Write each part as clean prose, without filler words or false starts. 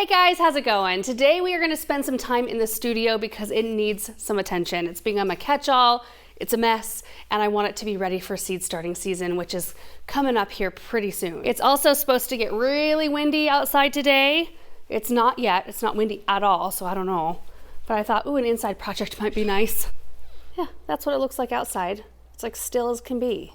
Hey guys, how's it going? Today we are going to spend some time in the studio because it needs some attention. It's become a catch-all, it's a mess, and I want it to be ready for seed starting season, which is coming up here pretty soon. It's also supposed to get really windy outside today. It's not yet, it's not windy at all, so I don't know. But I thought, ooh, an inside project might be nice. Yeah, that's what it looks like outside. It's like still as can be.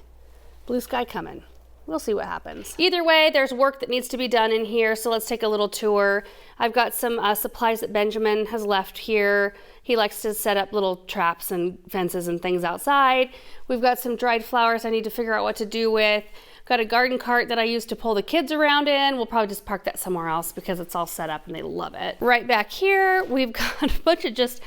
Blue sky coming. We'll see what happens. Either way, there's work that needs to be done in here, so let's take a little tour. I've got some supplies that Benjamin has left here. He likes to set up little traps and fences and things outside. We've got some dried flowers I need to figure out what to do with. Got a garden cart that I used to pull the kids around in. We'll probably just park that somewhere else because it's all set up and they love it. Right back here, we've got a bunch of just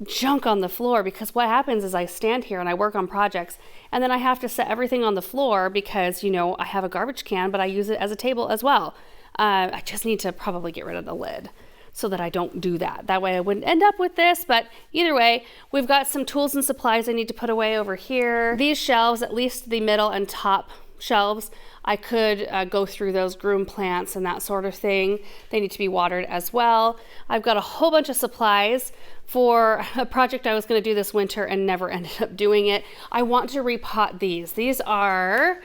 junk on the floor because what happens is I stand here and I work on projects and then I have to set everything on the floor because, you know, I have a garbage can, but I use it as a table as well. I just need to probably get rid of the lid so that I don't do that. That way I wouldn't end up with this, but either way, we've got some tools and supplies I need to put away over here. These shelves, at least the middle and top shelves, I could go through those, groom plants and that sort of thing. They need to be watered as well. I've got a whole bunch of supplies for a project I was going to do this winter and never ended up doing it. I want to repot these. These are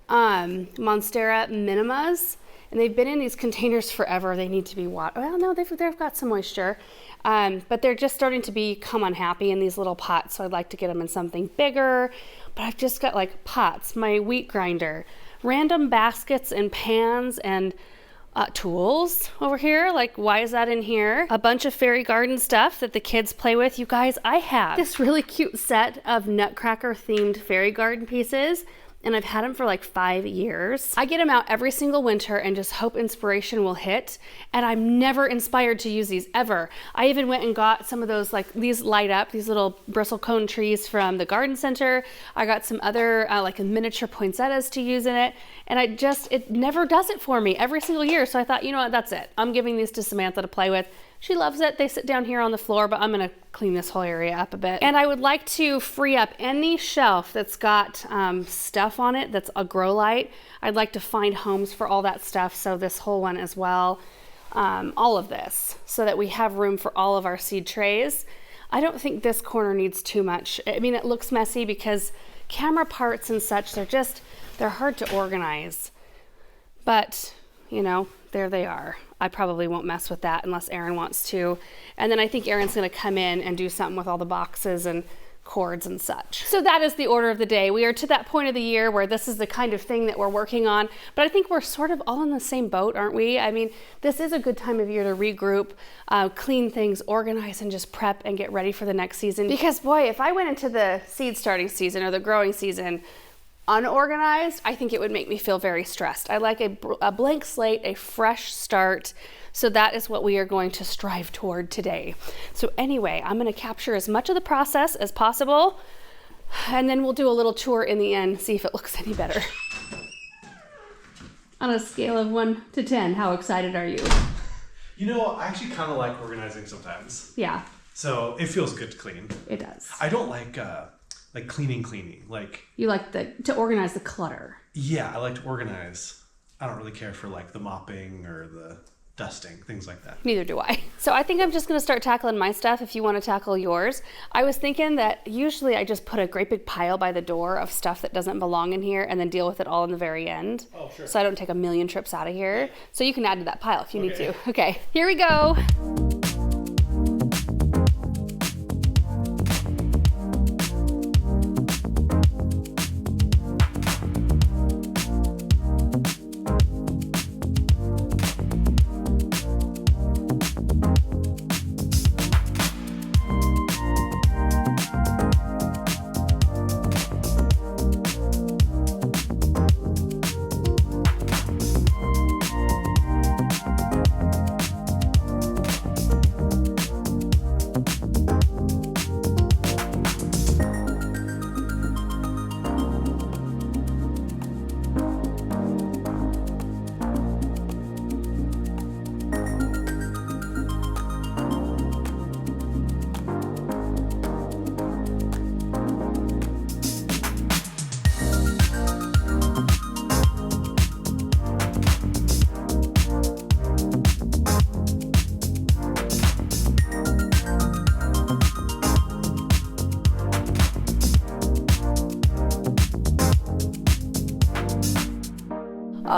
Monstera minimas, and they've been in these containers forever. They need to be watered. Well, no, they've got some moisture, but they're just starting to become unhappy in these little pots, so I'd like to get them in something bigger. But I've just got like pots, my wheat grinder, random baskets and pans and tools over here. Like, why is that in here? A bunch of fairy garden stuff that the kids play with. You guys, I have this really cute set of Nutcracker themed fairy garden pieces, and I've had them for like 5 years. I get them out every single winter and just hope inspiration will hit, and I'm never inspired to use these ever. I even went and got some of those, like these light up, these little bristlecone trees from the garden center. I got some other like miniature poinsettias to use in it, and it never does it for me every single year. So I thought, you know what, that's it. I'm giving these to Samantha to play with. She loves it. They sit down here on the floor, but I'm gonna clean this whole area up a bit. And I would like to free up any shelf that's got stuff on it that's a grow light. I'd like to find homes for all that stuff, so this whole one as well. All of this, so that we have room for all of our seed trays. I don't think this corner needs too much. I mean, it looks messy because camera parts and such, they're hard to organize. But, you know, there they are. I probably won't mess with that unless Aaron wants to. And then I think Aaron's gonna come in and do something with all the boxes and cords and such. So that is the order of the day. We are to that point of the year where this is the kind of thing that we're working on, but I think we're sort of all in the same boat, aren't we? I mean, this is a good time of year to regroup, clean things, organize, and just prep and get ready for the next season. Because boy, if I went into the seed starting season or the growing season unorganized, I think it would make me feel very stressed. I like a blank slate, a fresh start. So that is what we are going to strive toward today. So anyway, I'm going to capture as much of the process as possible, and then we'll do a little tour in the end, see if it looks any better. On a scale of 1 to 10, how excited are you? You know, I actually kind of like organizing sometimes. Yeah. So it feels good to clean. It does. I don't like cleaning. Like, you like to organize the clutter. Yeah, I like to organize. I don't really care for like the mopping or the dusting, things like that. Neither do I. So I think I'm just gonna start tackling my stuff if you wanna tackle yours. I was thinking that usually I just put a great big pile by the door of stuff that doesn't belong in here and then deal with it all in the very end. Oh, sure. So I don't take a million trips out of here. So you can add to that pile if you need to. Okay, here we go.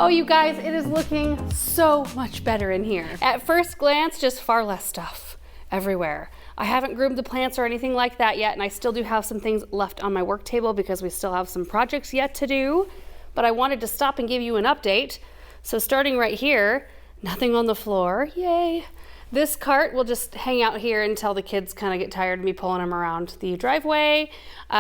Oh, you guys, it is looking so much better in here. At first glance, just far less stuff everywhere. I haven't groomed the plants or anything like that yet, and I still do have some things left on my work table because we still have some projects yet to do, but I wanted to stop and give you an update. So starting right here, nothing on the floor, yay. This cart will just hang out here until the kids kind of get tired of me pulling them around the driveway.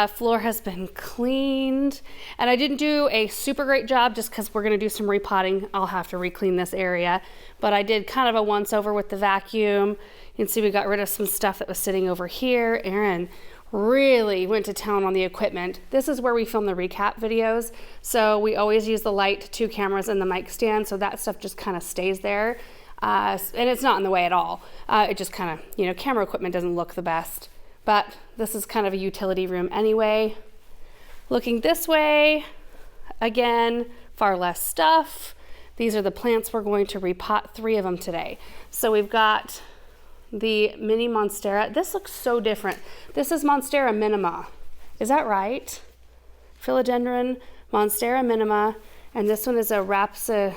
Floor has been cleaned, and I didn't do a super great job just because we're gonna do some repotting. I'll have to re-clean this area, but I did kind of a once over with the vacuum. You can see we got rid of some stuff that was sitting over here. Aaron really went to town on the equipment. This is where we film the recap videos. So we always use the light, 2 cameras, and the mic stand. So that stuff just kind of stays there. And it's not in the way at all. It just kind of, you know, camera equipment doesn't look the best. But this is kind of a utility room anyway. Looking this way, again, far less stuff. These are the plants we're going to repot, 3 of them today. So we've got the mini Monstera. This looks so different. This is Monstera minima. Is that right? Philodendron, Monstera minima, and this one is a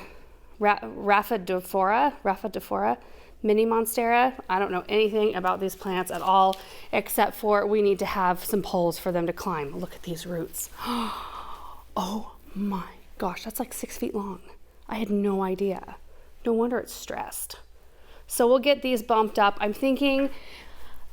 Raphidophora, mini Monstera. I don't know anything about these plants at all, except for we need to have some poles for them to climb. Look at these roots. Oh my gosh, that's like 6 feet long. I had no idea. No wonder it's stressed. So we'll get these bumped up. I'm thinking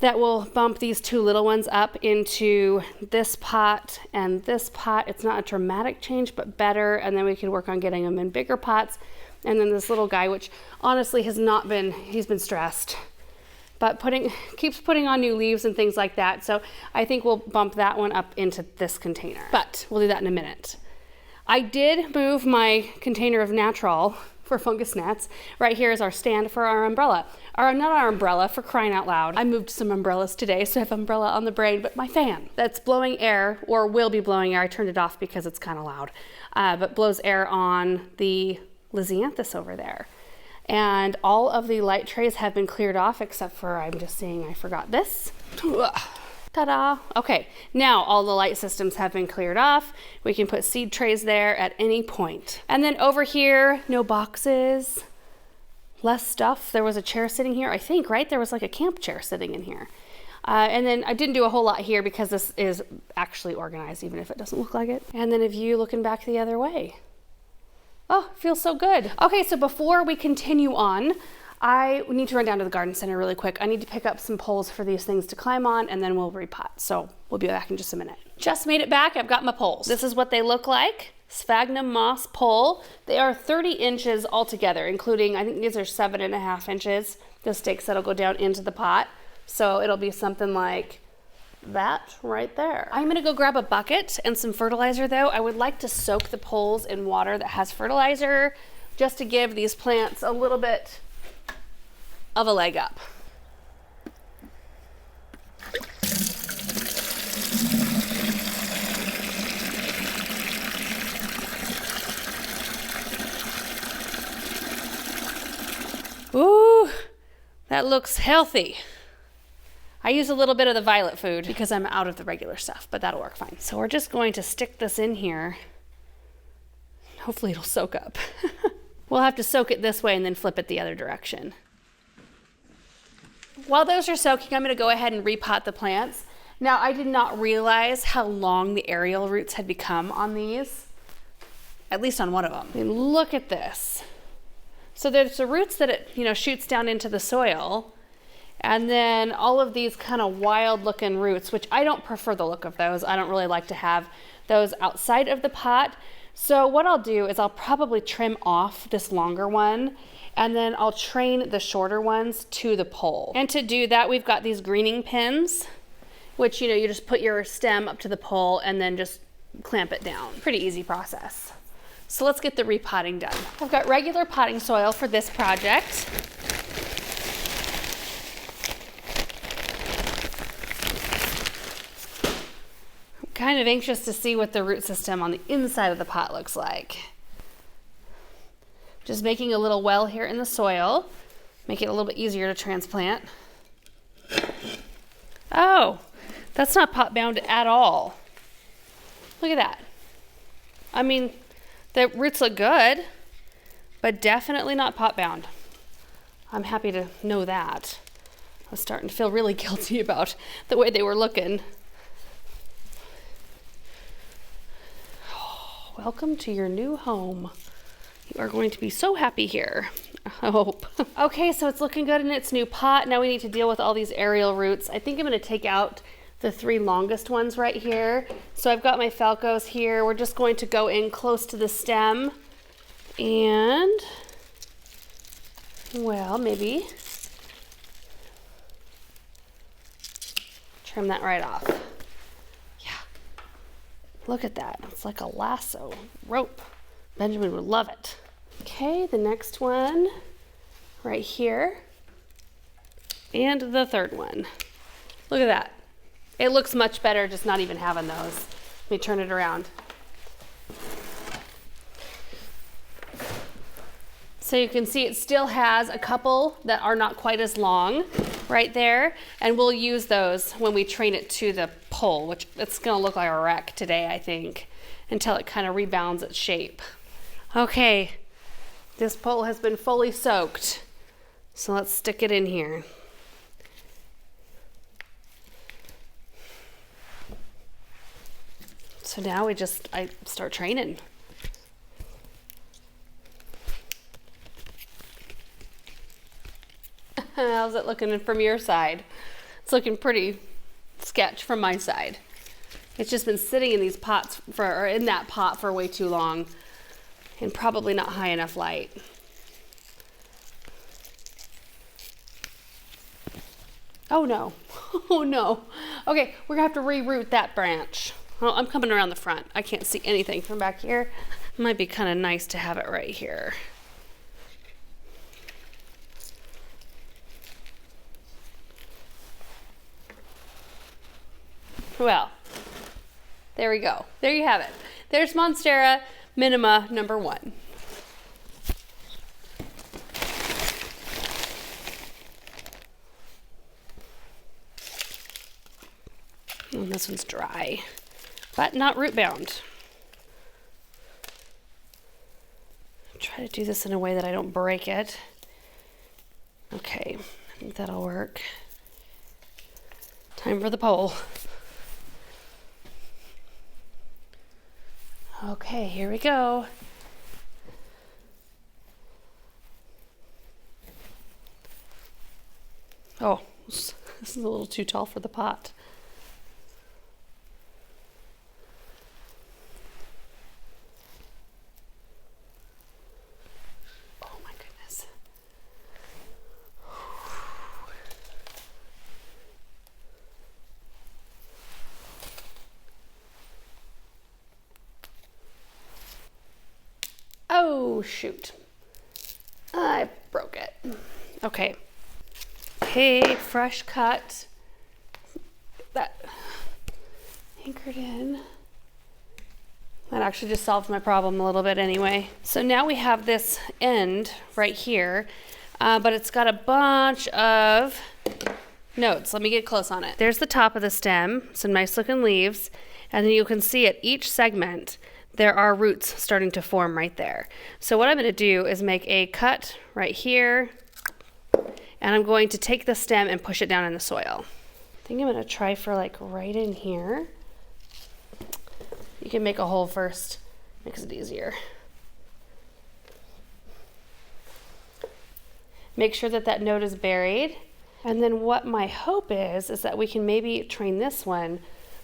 that we'll bump these 2 little ones up into this pot and this pot. It's not a dramatic change, but better. And then we can work on getting them in bigger pots. And then this little guy, which honestly has not been, he's been stressed, but keeps putting on new leaves and things like that. So I think we'll bump that one up into this container, but we'll do that in a minute. I did move my container of natural for fungus gnats. Right here is our stand for our umbrella. Not our umbrella, for crying out loud. I moved some umbrellas today, so I have umbrella on the brain, but my fan that's blowing air, or will be blowing air. I turned it off because it's kind of loud, but blows air on the Lisianthus over there. And all of the light trays have been cleared off, except for, I'm just seeing I forgot this. Ta-da! Okay, now all the light systems have been cleared off. We can put seed trays there at any point. And then over here, no boxes, less stuff. There was a chair sitting here, I think, right? There was like a camp chair sitting in here. And then I didn't do a whole lot here because this is actually organized, even if it doesn't look like it. And then a view looking back the other way. Oh, feels so good. Okay, so before we continue on, I need to run down to the garden center really quick. I need to pick up some poles for these things to climb on, and then we'll repot. So we'll be back in just a minute. Just made it back. I've got my poles. This is what they look like. Sphagnum moss pole. They are 30 inches altogether, including, I think these are 7.5 inches, the stakes that'll go down into the pot. So it'll be something like that right there. I'm gonna go grab a bucket and some fertilizer though. I would like to soak the poles in water that has fertilizer just to give these plants a little bit of a leg up. Ooh, that looks healthy. I use a little bit of the violet food because I'm out of the regular stuff, but that'll work fine. So we're just going to stick this in here. Hopefully it'll soak up. We'll have to soak it this way and then flip it the other direction. While those are soaking, I'm gonna go ahead and repot the plants. Now, I did not realize how long the aerial roots had become on these, at least on one of them. I mean, look at this. So there's the roots that it, shoots down into the soil, and then all of these kind of wild looking roots, which I don't prefer the look of those. I don't really like to have those outside of the pot. So what I'll do is I'll probably trim off this longer one, and then I'll train the shorter ones to the pole. And to do that, we've got these greening pins, which, you just put your stem up to the pole and then just clamp it down. Pretty easy process. So let's get the repotting done. I've got regular potting soil for this project. I'm kind of anxious to see what the root system on the inside of the pot looks like. Just making a little well here in the soil, make it a little bit easier to transplant. Oh, that's not pot bound at all. Look at that. I mean, the roots look good. but definitely not pot bound. I'm happy to know that. I was starting to feel really guilty about the way they were looking. Oh, welcome to your new home. You are going to be so happy here, I hope. Okay, so it's looking good in its new pot. Now we need to deal with all these aerial roots. I think I'm gonna take out the 3 longest ones right here. So I've got my Falcos here. We're just going to go in close to the stem and, well, maybe trim that right off. Yeah, look at that. It's like a lasso rope. Benjamin would love it. Okay, the next one right here. And the third one. Look at that. It looks much better just not even having those. Let me turn it around. So you can see it still has a couple that are not quite as long right there, and we'll use those when we train it to the pole, which it's gonna look like a wreck today, I think, until it kind of rebounds its shape. Okay, this pole has been fully soaked, so let's stick it in here. So now I start training. How's it looking from your side? It's looking pretty sketch from my side. It's just been sitting in these pots or in that pot for way too long and probably not high enough light. Oh no, oh no. Okay, we're gonna have to reroot that branch. Well, I'm coming around the front. I can't see anything from back here. It might be kind of nice to have it right here. Well, there we go. There you have it. There's Monstera minima number 1. And this one's dry, but not root bound. Try to do this in a way that I don't break it. Okay, I think that'll work. Time for the pole. Okay, here we go. Oh, this is a little too tall for the pot. Oh my goodness. Oh, shoot. I broke it. Okay. Okay, fresh cut. That anchored in. That actually just solved my problem a little bit anyway. So now we have this end right here, but it's got a bunch of nodes. Let me get close on it. There's the top of the stem, some nice looking leaves, and then you can see at each segment there are roots starting to form right there. So what I'm going to do is make a cut right here, and I'm going to take the stem and push it down in the soil. I think I'm going to try for like right in here. You can make a hole first, makes it easier. Make sure that that node is buried. And then what my hope is that we can maybe train this one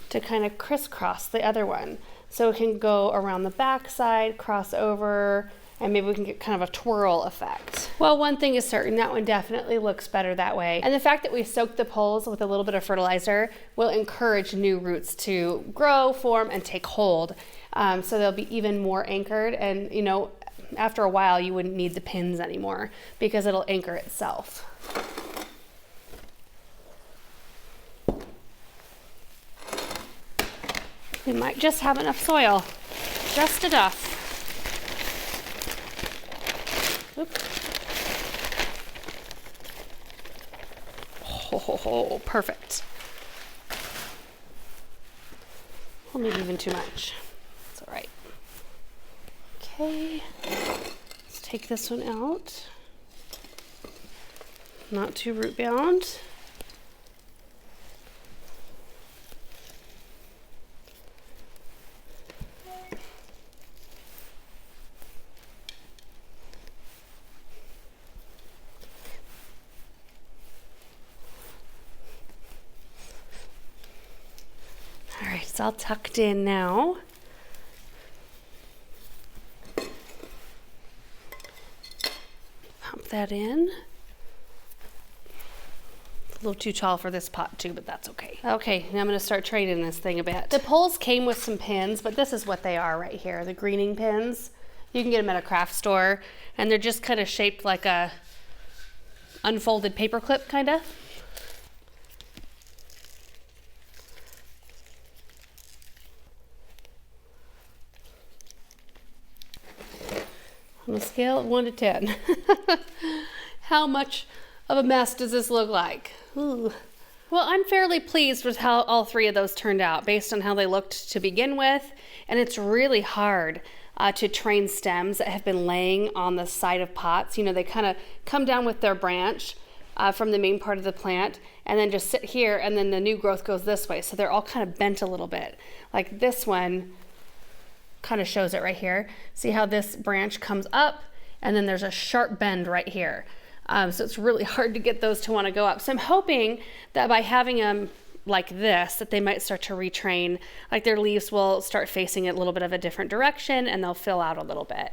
to kind of crisscross the other one. So it can go around the back side, cross over, and maybe we can get kind of a twirl effect. Well, one thing is certain, that one definitely looks better that way. And the fact that we soaked the poles with a little bit of fertilizer will encourage new roots to grow, form, and take hold. So they'll be even more anchored, and you know, after a while you wouldn't need the pins anymore because it'll anchor itself. We might just have enough soil, just enough. Oops. Oh, perfect. Well, maybe even too much. It's all right. Okay, let's take this one out. Not too root bound. All right, it's all tucked in now. Pump that in. A little too tall for this pot too, but that's okay. Okay, now I'm gonna start training this thing a bit. The poles came with some pins, but this is what they are right here, the greening pins. You can get them at a craft store, and they're just kind of shaped like a unfolded paper clip, kind of. On a scale of 1 to 10, how much of a mess does this look like? Ooh. Well, I'm fairly pleased with how all three of those turned out based on how they looked to begin with. And it's really hard to train stems that have been laying on the side of pots. You know, they kind of come down with their branch from the main part of the plant and then just sit here, and then the new growth goes this way. So they're all kind of bent a little bit. Like this one kind of shows it right here. See how this branch comes up and then there's a sharp bend right here. So it's really hard to get those to want to go up. So I'm hoping that by having them like this, that they might start to retrain, like their leaves will start facing a little bit of a different direction and they'll fill out a little bit.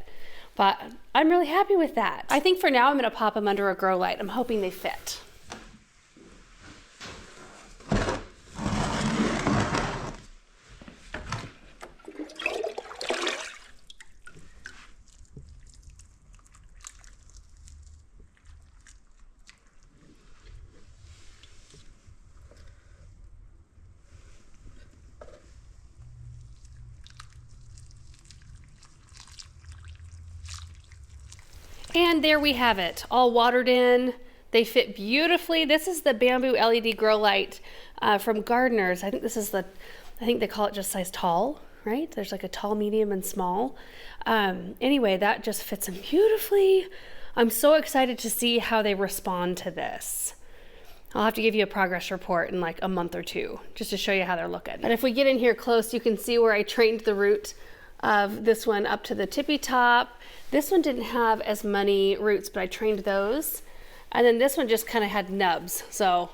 But I'm really happy with that. I think for now I'm gonna pop them under a grow light. I'm hoping they fit. And there we have it, all watered in. They fit beautifully. This is the bamboo LED grow light from Gardeners. I think this is I think they call it just size tall, right? There's like a tall, medium, and small. Anyway, that just fits them beautifully. I'm so excited to see how they respond to this. I'll have to give you a progress report in like a month or two, just to show you how they're looking. But if we get in here close, you can see where I trained the root of this one up to the tippy top. This one didn't have as many roots, but I trained those. And then this one just kind of had nubs, so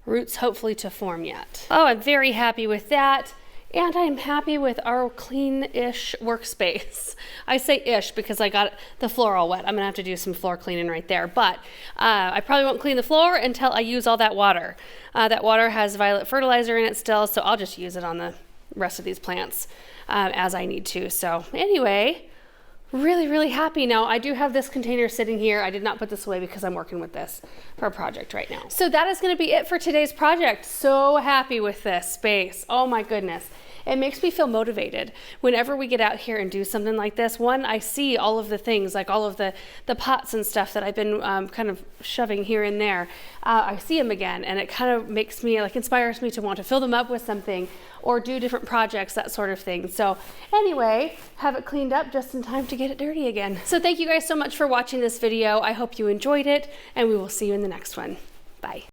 roots hopefully to form yet. Oh, I'm very happy with that. And I'm happy with our clean-ish workspace. I say ish because I got the floor all wet. I'm gonna have to do some floor cleaning right there. But I probably won't clean the floor until I use all that water. That water has violet fertilizer in it still, so I'll just use it on the rest of these plants as I need to. So anyway, really, really happy. Now I do have this container sitting here. I did not put this away because I'm working with this for a project right now. So that is gonna be it for today's project. So happy with this space. Oh my goodness. It makes me feel motivated whenever we get out here and do something like this. One, I see all of the things, like all of the pots and stuff that I've been kind of shoving here and there. I see them again, and it kind of makes me, like, inspires me to want to fill them up with something or do different projects, that sort of thing. So anyway, have it cleaned up just in time to get it dirty again. So thank you guys so much for watching this video. I hope you enjoyed it, and we will see you in the next one. Bye.